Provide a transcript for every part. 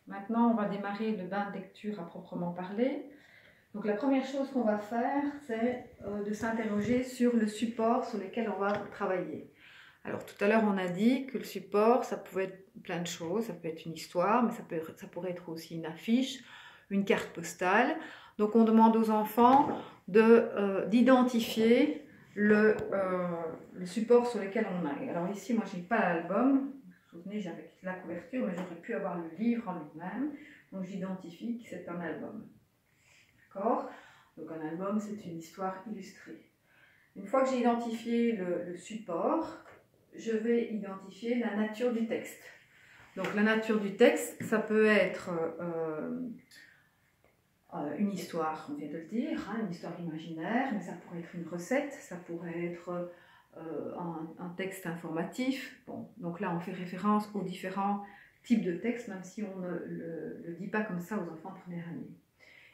Maintenant, on va démarrer le bain de lecture à proprement parler. Donc la première chose qu'on va faire, c'est de s'interroger sur le support sur lequel on va travailler. Alors tout à l'heure, on a dit que le support, ça pouvait être plein de choses. Ça peut être une histoire, mais ça pourrait être aussi une affiche, une carte postale. Donc on demande aux enfants d'identifier le support sur lequel on a. Alors ici, moi, je n'ai pas l'album. Vous vous souvenez, j'avais la couverture, mais j'aurais pu avoir le livre en lui-même. Donc j'identifie que c'est un album. D'accord? Donc un album, c'est une histoire illustrée. Une fois que j'ai identifié le support, je vais identifier la nature du texte. Donc la nature du texte, ça peut être une histoire, on vient de le dire, hein, une histoire imaginaire, mais ça pourrait être une recette, ça pourrait être un texte informatif. Bon, donc là, on fait référence aux différents types de textes, même si on ne le dit pas comme ça aux enfants de première année.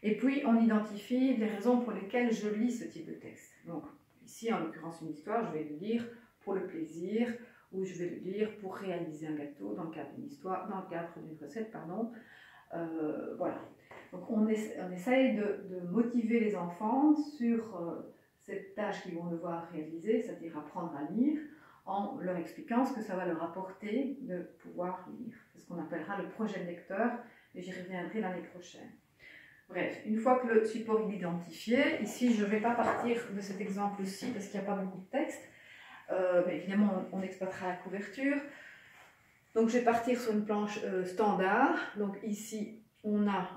Et puis, on identifie les raisons pour lesquelles je lis ce type de texte. Donc, ici, en l'occurrence, une histoire, je vais le lire pour le plaisir, ou je vais le lire pour réaliser un gâteau dans le cadre d'une histoire, dans le cadre d'une recette, pardon. Voilà. Donc, on essaye de motiver les enfants sur cette tâche qu'ils vont devoir réaliser, c'est-à-dire apprendre à lire, en leur expliquant ce que ça va leur apporter de pouvoir lire. C'est ce qu'on appellera le projet de lecteur, et j'y reviendrai l'année prochaine. Bref, une fois que le support est identifié, ici je ne vais pas partir de cet exemple-ci parce qu'il n'y a pas beaucoup de texte, mais évidemment on exploitera la couverture. Donc je vais partir sur une planche standard. Donc ici on a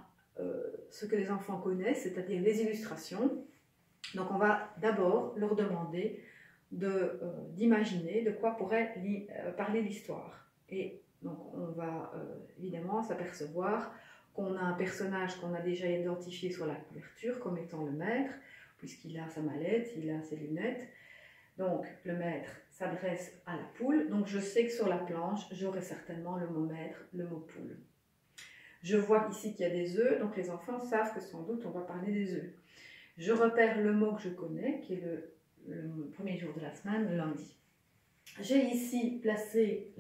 ce que les enfants connaissent, c'est-à-dire les illustrations. Donc on va d'abord leur demander d'imaginer de quoi pourrait parler l'histoire. Et donc on va évidemment s'apercevoir qu'on a un personnage qu'on a déjà identifié sur la couverture comme étant le maître, puisqu'il a sa mallette, il a ses lunettes. Donc le maître s'adresse à la poule, donc je sais que sur la planche, j'aurai certainement le mot maître, le mot poule. Je vois ici qu'il y a des œufs, donc les enfants savent que sans doute on va parler des œufs. Je repère le mot que je connais, qui est le premier jour de la semaine, le lundi. J'ai ici placé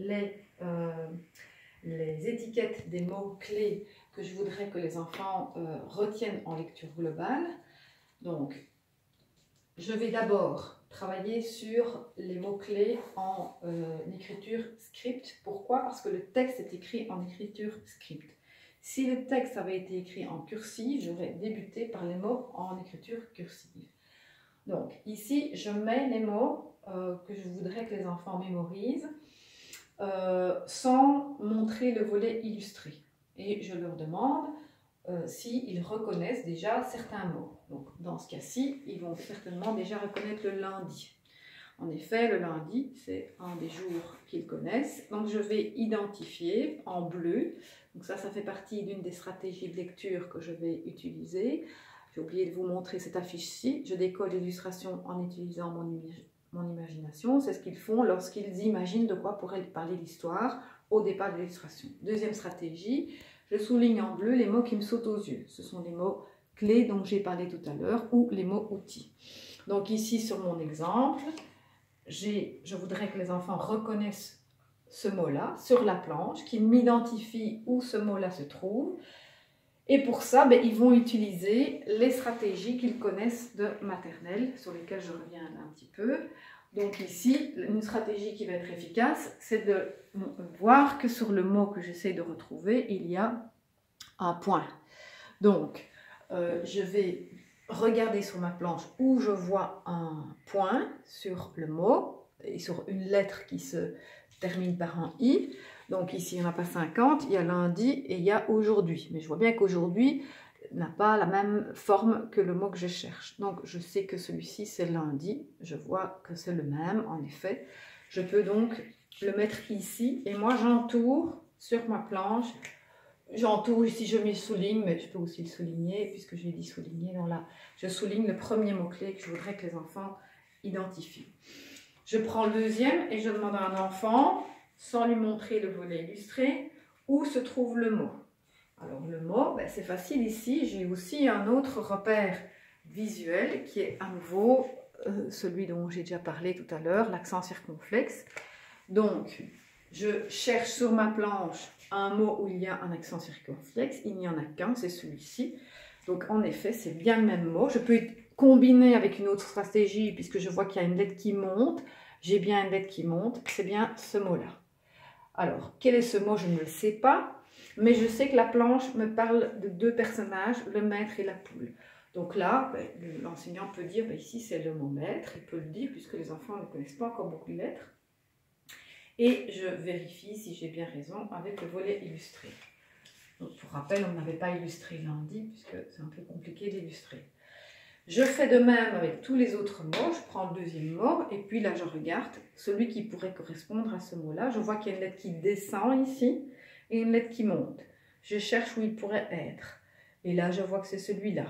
les étiquettes des mots-clés que je voudrais que les enfants retiennent en lecture globale. Donc, je vais d'abord travailler sur les mots-clés en écriture script. Pourquoi? Parce que le texte est écrit en écriture script. Si le texte avait été écrit en cursive, j'aurais débuté par les mots en écriture cursive. Donc, ici, je mets les mots que je voudrais que les enfants mémorisent sans montrer le volet illustré. Et je leur demande s'ils reconnaissent déjà certains mots. Donc, dans ce cas-ci, ils vont certainement déjà reconnaître le lundi. En effet, le lundi, c'est un des jours qu'ils connaissent. Donc, je vais identifier en bleu. Donc ça fait partie d'une des stratégies de lecture que je vais utiliser. J'ai oublié de vous montrer cette affiche-ci. Je décolle l'illustration en utilisant mon imagination. C'est ce qu'ils font lorsqu'ils imaginent de quoi pourrait parler l'histoire au départ de l'illustration. Deuxième stratégie, je souligne en bleu les mots qui me sautent aux yeux. Ce sont les mots clés dont j'ai parlé tout à l'heure ou les mots outils. Donc ici, sur mon exemple, je voudrais que les enfants reconnaissent ce mot-là sur la planche, qu'ils m'identifient où ce mot-là se trouve. Et pour ça, ils vont utiliser les stratégies qu'ils connaissent de maternelle, sur lesquelles je reviens un petit peu. Donc ici, une stratégie qui va être efficace, c'est de voir que sur le mot que j'essaie de retrouver, il y a un point. Donc, je vais regarder sur ma planche où je vois un point sur le mot et sur une lettre qui se termine par un i. Donc ici, il n'y en a pas 50, il y a lundi et il y a aujourd'hui. Mais je vois bien qu'aujourd'hui n'a pas la même forme que le mot que je cherche. Donc je sais que celui-ci, c'est lundi. Je vois que c'est le même, en effet. Je peux donc le mettre ici. Et moi, j'entoure sur ma planche. J'entoure ici, je m'y souligne, mais je peux aussi le souligner, puisque j'ai dit souligner. Donc là, je souligne le premier mot-clé que je voudrais que les enfants identifient. Je prends le deuxième et je demande à un enfant, sans lui montrer le volet illustré, où se trouve le mot. Alors le mot, c'est facile ici, j'ai aussi un autre repère visuel qui est à nouveau celui dont j'ai déjà parlé tout à l'heure, l'accent circonflexe. Donc, je cherche sur ma planche un mot où il y a un accent circonflexe, il n'y en a qu'un, c'est celui-ci. Donc en effet, c'est bien le même mot. Je peux combiner avec une autre stratégie, puisque je vois qu'il y a une lettre qui monte. J'ai bien une lettre qui monte, c'est bien ce mot-là. Alors, quel est ce mot? Je ne le sais pas, mais je sais que la planche me parle de deux personnages, le maître et la poule. Donc là, l'enseignant peut dire, ici c'est le mot maître, il peut le dire, puisque les enfants ne connaissent pas encore beaucoup de lettres. Et je vérifie si j'ai bien raison avec le volet illustré. Donc, pour rappel, on n'avait pas illustré lundi, puisque c'est un peu compliqué d'illustrer. Je fais de même avec tous les autres mots. Je prends le deuxième mot, et puis là, je regarde celui qui pourrait correspondre à ce mot-là. Je vois qu'il y a une lettre qui descend ici, et une lettre qui monte. Je cherche où il pourrait être. Et là, je vois que c'est celui-là.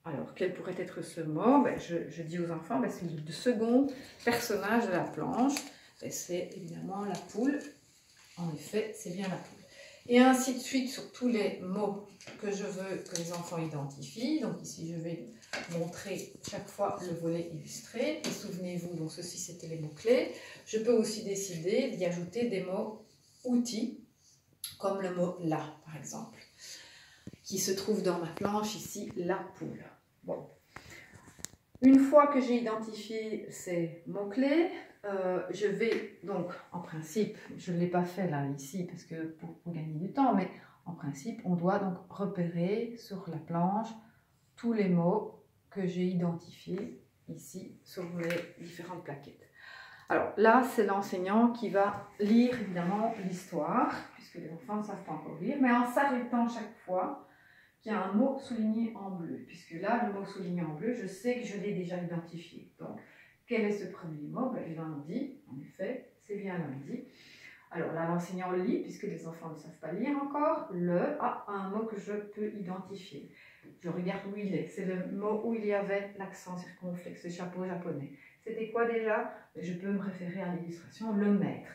Alors, quel pourrait être ce mot? Je dis aux enfants, c'est le second personnage de la planche. C'est évidemment la poule. En effet, c'est bien la poule. Et ainsi de suite sur tous les mots que je veux que les enfants identifient. Donc ici, je vais montrer chaque fois le volet illustré. Et souvenez-vous, donc ceci, c'était les mots-clés. Je peux aussi décider d'y ajouter des mots outils, comme le mot « là », par exemple, qui se trouve dans ma planche ici, la poule. Bon. Une fois que j'ai identifié ces mots-clés, je vais donc, en principe, je ne l'ai pas fait là, ici, parce que pour gagner du temps, mais en principe, on doit donc repérer sur la planche tous les mots que j'ai identifiés ici sur les différentes plaquettes. Alors là, c'est l'enseignant qui va lire évidemment l'histoire, puisque les enfants ne savent pas encore lire, mais en s'arrêtant chaque fois qu'il y a un mot souligné en bleu, puisque là, le mot souligné en bleu, je sais que je l'ai déjà identifié. Donc, quel est ce premier mot? Lundi, en effet, c'est bien lundi. Alors là, l'enseignant lit, puisque les enfants ne savent pas lire encore. Un mot que je peux identifier. Je regarde où il est. C'est le mot où il y avait l'accent circonflexe, le chapeau japonais. C'était quoi déjà? Je peux me référer à l'illustration, le maître.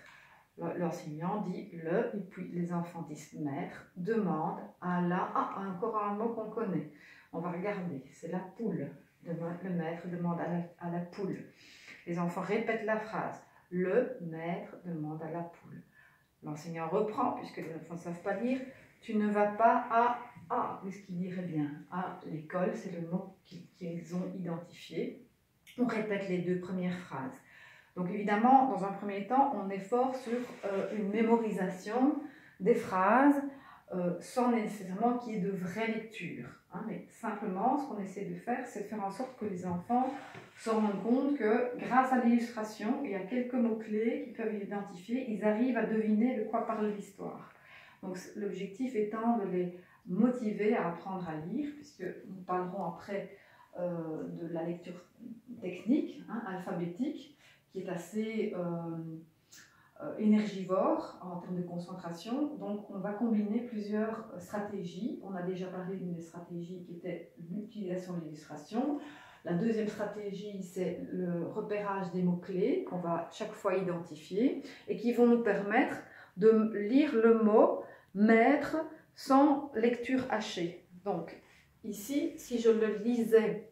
L'enseignant dit le, et puis les enfants disent maître, demande à la... encore un mot qu'on connaît. On va regarder, c'est la poule. Le maître demande à la poule. Les enfants répètent la phrase. Le maître demande à la poule. L'enseignant reprend, puisque les enfants ne savent pas lire. Tu ne vas pas à... qu'est-ce qu'il dirait bien? À l'école, c'est le mot qu'ils ont identifié. On répète les deux premières phrases. Donc évidemment, dans un premier temps, on est fort sur une mémorisation des phrases sans nécessairement qu'il y ait de vraie lecture. Mais simplement, ce qu'on essaie de faire, c'est de faire en sorte que les enfants se rendent compte que grâce à l'illustration et à quelques mots-clés qu'ils peuvent identifier, ils arrivent à deviner de quoi parle l'histoire. Donc l'objectif étant de les motiver à apprendre à lire, puisque nous parlerons après de la lecture technique, alphabétique, qui est assez énergivore en termes de concentration. Donc on va combiner plusieurs stratégies. On a déjà parlé d'une des stratégies qui était l'utilisation de l'illustration. La deuxième stratégie, c'est le repérage des mots-clés qu'on va chaque fois identifier et qui vont nous permettre de lire le mot maître sans lecture hachée. Donc ici, si je le lisais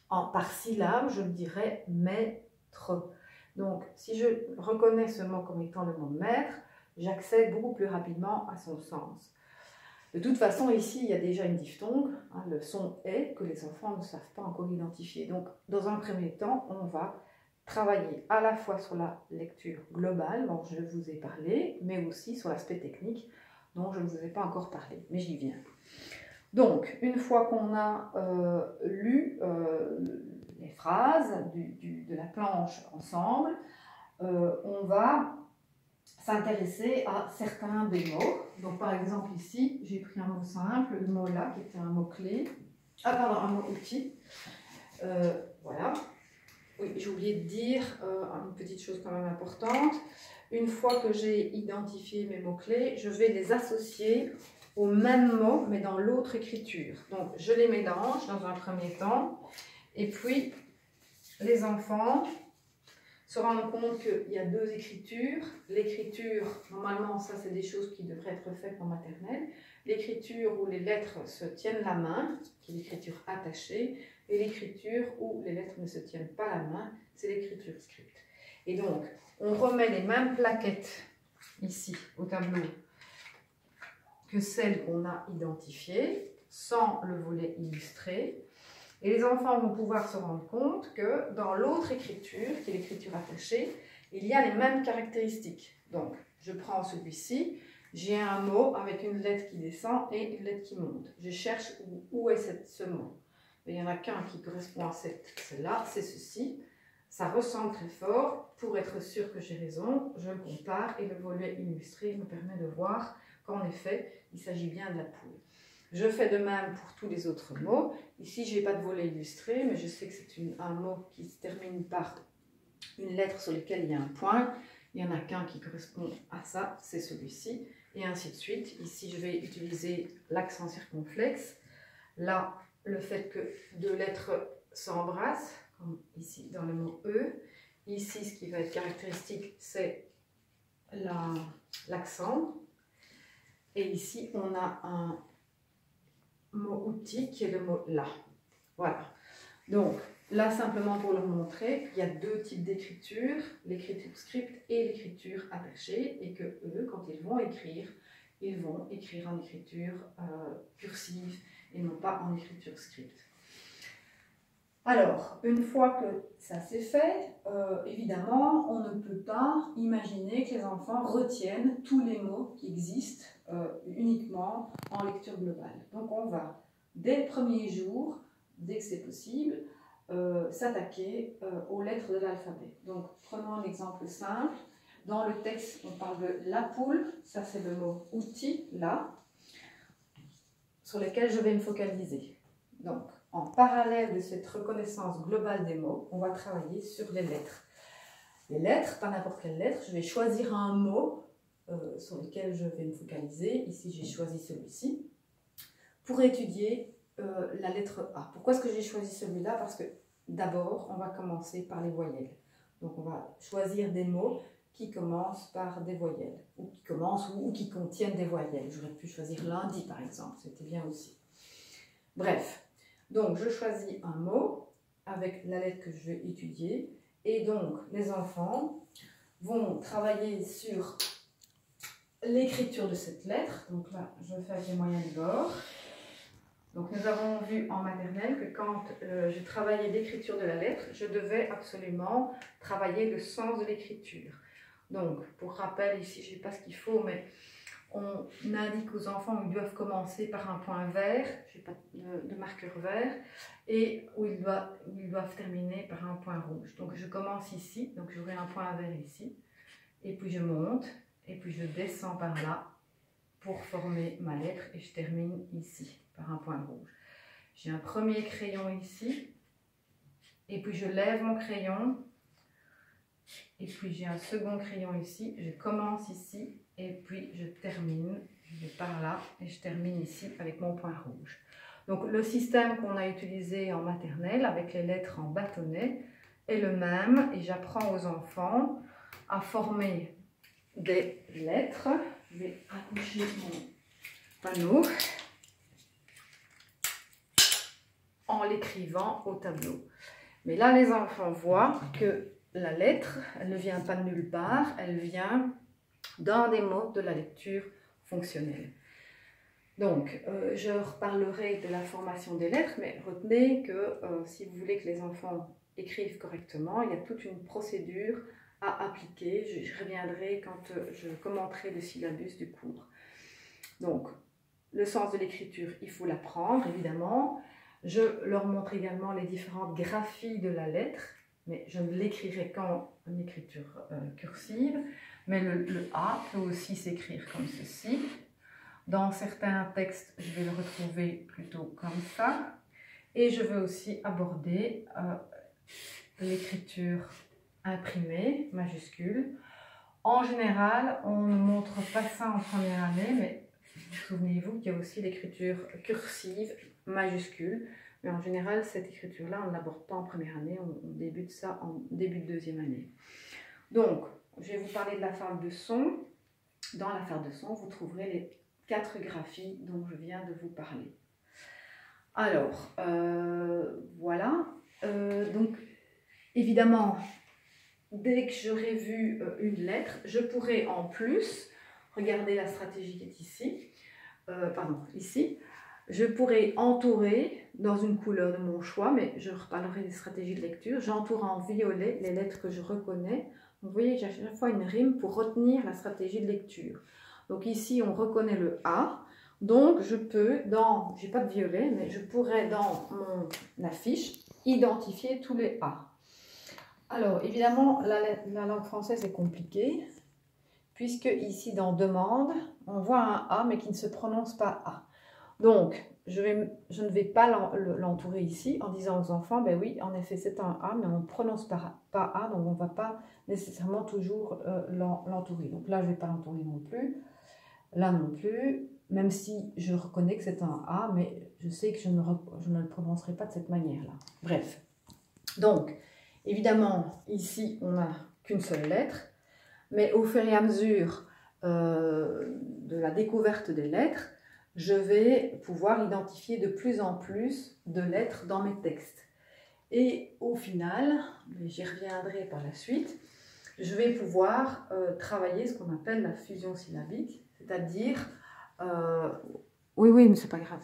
par syllabe, je dirais maître. Donc, si je reconnais ce mot comme étant le mot maître, j'accède beaucoup plus rapidement à son sens. De toute façon, ici, il y a déjà une diphtongue, le son est que les enfants ne savent pas encore identifier. Donc, dans un premier temps, on va travailler à la fois sur la lecture globale dont je vous ai parlé, mais aussi sur l'aspect technique dont je ne vous ai pas encore parlé, mais j'y viens. Donc, une fois qu'on a lu les phrases de la planche ensemble, on va s'intéresser à certains des mots. Donc, par exemple, ici, j'ai pris un mot simple, le mot là, qui était un mot clé. Un mot outil. Voilà. Oui, j'ai oublié de dire une petite chose quand même importante. Une fois que j'ai identifié mes mots-clés, je vais les associer au même mot, mais dans l'autre écriture. Donc, je les mélange dans un premier temps. Et puis, les enfants se rendent compte qu'il y a deux écritures. L'écriture, normalement, ça, c'est des choses qui devraient être faites en maternelle. L'écriture où les lettres se tiennent la main, qui est l'écriture attachée, et l'écriture où les lettres ne se tiennent pas la main, c'est l'écriture script. Et donc, on remet les mêmes plaquettes ici au tableau que celles qu'on a identifiées, sans le volet illustré. Et les enfants vont pouvoir se rendre compte que dans l'autre écriture, qui est l'écriture attachée, il y a les mêmes caractéristiques. Donc, je prends celui-ci, j'ai un mot avec une lettre qui descend et une lettre qui monte. Je cherche où est ce mot. Il n'y en a qu'un qui correspond à celle-là, c'est ceci. Ça ressemble très fort. Pour être sûr que j'ai raison, je le compare et le volet illustré me permet de voir qu'en effet, il s'agit bien de la poule. Je fais de même pour tous les autres mots. Ici, je n'ai pas de volet illustré, mais je sais que c'est un mot qui se termine par une lettre sur laquelle il y a un point. Il n'y en a qu'un qui correspond à ça, c'est celui-ci, et ainsi de suite. Ici, je vais utiliser l'accent circonflexe. Là, le fait que deux lettres s'embrassent, comme ici dans le mot E. Ici, ce qui va être caractéristique, c'est l'accent. Et ici, on a un mot outil qui est le mot là. Voilà. Donc, là, simplement pour leur montrer, il y a deux types d'écriture, l'écriture script et l'écriture attachée, et que eux, quand ils vont écrire en écriture cursive et non pas en écriture script. Alors, une fois que ça c'est fait, évidemment, on ne peut pas imaginer que les enfants retiennent tous les mots qui existent uniquement en lecture globale. Donc, on va, dès le premier jour, dès que c'est possible, s'attaquer aux lettres de l'alphabet. Donc, prenons un exemple simple. Dans le texte, on parle de la poule, ça c'est le mot outil, là, sur lequel je vais me focaliser. Donc, en parallèle de cette reconnaissance globale des mots, on va travailler sur les lettres. Les lettres, pas n'importe quelle lettre, je vais choisir un mot sur lequel je vais me focaliser. Ici, j'ai choisi celui-ci. Pour étudier la lettre A. Pourquoi est-ce que j'ai choisi celui-là? Parce que d'abord, on va commencer par les voyelles. Donc, on va choisir des mots qui commencent par des voyelles, ou qui commencent ou qui contiennent des voyelles. J'aurais pu choisir lundi, par exemple, c'était bien aussi. Bref. Donc, je choisis un mot avec la lettre que je vais étudier. Et donc, les enfants vont travailler sur l'écriture de cette lettre. Donc là, je fais avec les moyens du bord. Donc, nous avons vu en maternelle que quand je travaillais l'écriture de la lettre, je devais absolument travailler le sens de l'écriture. Donc, pour rappel, ici, je n'ai pas ce qu'il faut, mais on indique aux enfants où ils doivent commencer par un point vert, je n'ai pas de marqueur vert, et où ils doivent terminer par un point rouge. Donc je commence ici, donc j'aurai un point vert ici, et puis je monte, et puis je descends par là pour former ma lettre, et je termine ici par un point rouge. J'ai un premier crayon ici, et puis je lève mon crayon, et puis j'ai un second crayon ici, je commence ici, et puis je termine, je vais par là, et je termine ici avec mon point rouge. Donc le système qu'on a utilisé en maternelle, avec les lettres en bâtonnet, est le même, et j'apprends aux enfants à former des lettres. Je vais accrocher mon panneau en l'écrivant au tableau. Mais là, les enfants voient que la lettre, elle ne vient pas de nulle part, elle vient d'un des mots de la lecture fonctionnelle. Donc, je reparlerai de la formation des lettres, mais retenez que si vous voulez que les enfants écrivent correctement, il y a toute une procédure à appliquer. Je reviendrai quand je commenterai le syllabus du cours. Donc, le sens de l'écriture, il faut l'apprendre, évidemment. Je leur montre également les différentes graphies de la lettre, mais je ne l'écrirai qu'en écriture cursive. Mais le A peut aussi s'écrire comme ceci. Dans certains textes, je vais le retrouver plutôt comme ça. Et je veux aussi aborder l'écriture imprimée, majuscule. En général, on ne montre pas ça en première année, mais souvenez-vous qu'il y a aussi l'écriture cursive, majuscule. Mais en général, cette écriture-là, on ne l'aborde pas en première année, on débute ça en début de deuxième année. Donc, je vais vous parler de la fable de son. Dans la fable de son, vous trouverez les 4 graphies dont je viens de vous parler. Alors, voilà. Donc, évidemment, dès que j'aurai vu une lettre, je pourrai en plus, regarder la stratégie qui est ici, ici, je pourrais entourer dans une couleur de mon choix, mais je reparlerai des stratégies de lecture. J'entoure en violet les lettres que je reconnais. Vous voyez, j'ai à chaque fois une rime pour retenir la stratégie de lecture. Donc ici, on reconnaît le A. Donc je peux, j'ai pas de violet, mais je pourrais dans mon affiche identifier tous les A. Alors évidemment, la langue française est compliquée, puisque ici dans demande, on voit un A mais qui ne se prononce pas A. Donc, je ne vais pas l'entourer ici en disant aux enfants, ben oui, en effet, c'est un A, mais on ne prononce pas A, donc on ne va pas nécessairement toujours l'entourer. Donc là, je ne vais pas l'entourer non plus, là non plus, même si je reconnais que c'est un A, mais je sais que je ne le prononcerai pas de cette manière-là. Bref. Donc, évidemment, ici, on n'a qu'une seule lettre, mais au fur et à mesure de la découverte des lettres, je vais pouvoir identifier de plus en plus de lettres dans mes textes. Et au final, j'y reviendrai par la suite, je vais pouvoir travailler ce qu'on appelle la fusion syllabique, c'est-à-dire, oui, mais c'est pas grave,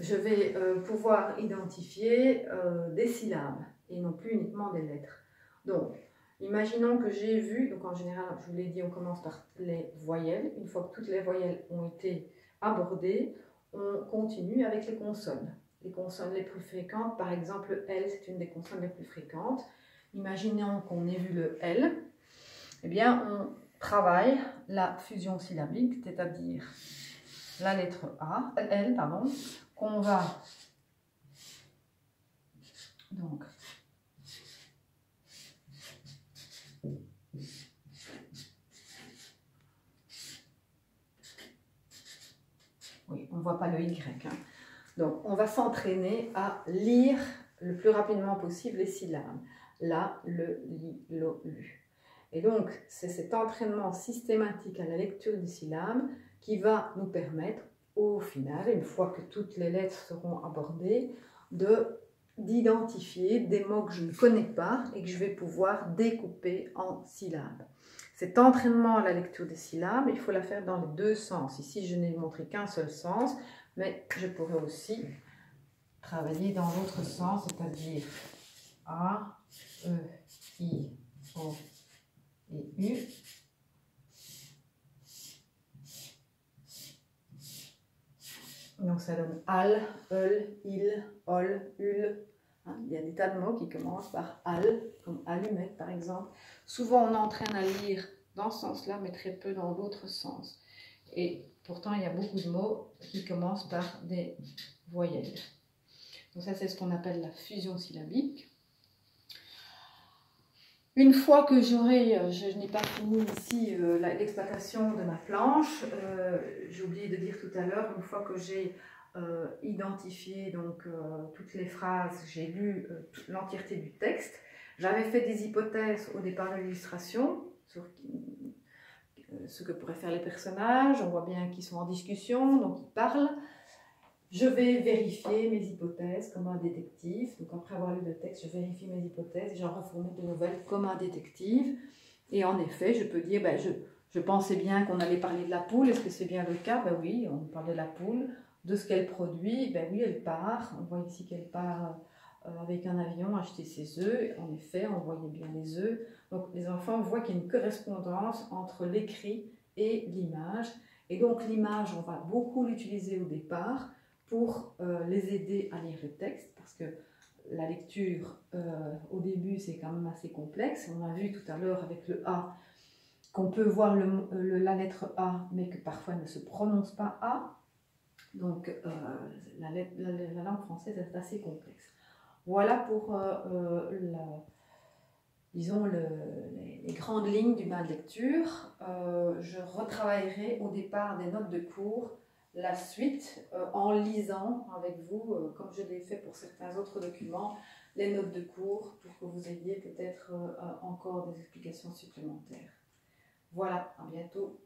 je vais pouvoir identifier des syllabes et non plus uniquement des lettres. Donc, imaginons que j'ai vu, donc en général, je vous l'ai dit, on commence par les voyelles. Une fois que toutes les voyelles ont été abordées, on continue avec les consonnes. Les consonnes les plus fréquentes, par exemple le L, c'est une des consonnes les plus fréquentes. Imaginons qu'on ait vu le L, eh bien on travaille la fusion syllabique, c'est-à-dire la lettre L, qu'on va donc oui, on ne voit pas le Y. Hein. Donc, on va s'entraîner à lire le plus rapidement possible les syllabes. La, le, li, lo, lu. Et donc, c'est cet entraînement systématique à la lecture des syllabes qui va nous permettre, au final, une fois que toutes les lettres seront abordées, d'identifier des mots que je ne connais pas et que je vais pouvoir découper en syllabes. Cet entraînement à la lecture des syllabes, il faut la faire dans les deux sens. Ici, je n'ai montré qu'un seul sens, mais je pourrais aussi travailler dans l'autre sens, c'est-à-dire A, E, I, O et U. Donc ça donne al, eul, il, ol, ul. Il y a des tas de mots qui commencent par al, comme allumette par exemple. Souvent on entraîne à lire dans ce sens-là, mais très peu dans l'autre sens. Et pourtant il y a beaucoup de mots qui commencent par des voyelles. Donc ça c'est ce qu'on appelle la fusion syllabique. Une fois que je n'ai pas fini ici l'exploitation de ma planche, j'ai oublié de dire tout à l'heure, une fois que j'ai identifié donc, toutes les phrases, j'ai lu l'entièreté du texte, j'avais fait des hypothèses au départ de l'illustration sur ce que pourraient faire les personnages, on voit bien qu'ils sont en discussion, donc ils parlent. Je vais vérifier mes hypothèses comme un détective. Donc après avoir lu le texte, je vérifie mes hypothèses et j'en reformule de nouvelles comme un détective. Et en effet, je peux dire, je pensais bien qu'on allait parler de la poule. Est-ce que c'est bien le cas? Ben oui, on parle de la poule, de ce qu'elle produit. Ben oui, elle part. On voit ici qu'elle part avec un avion acheter ses œufs. En effet, on voyait bien les œufs. Donc les enfants voient qu'il y a une correspondance entre l'écrit et l'image. Et donc l'image, on va beaucoup l'utiliser au départ pour les aider à lire le texte, parce que la lecture, au début, c'est quand même assez complexe. On a vu tout à l'heure avec le A qu'on peut voir la lettre A, mais que parfois elle ne se prononce pas A. Donc, la langue française est assez complexe. Voilà pour, disons, les grandes lignes du main de lecture. Je retravaillerai au départ des notes de cours la suite en lisant avec vous, comme je l'ai fait pour certains autres documents, les notes de cours pour que vous ayez peut-être encore des explications supplémentaires. Voilà, à bientôt.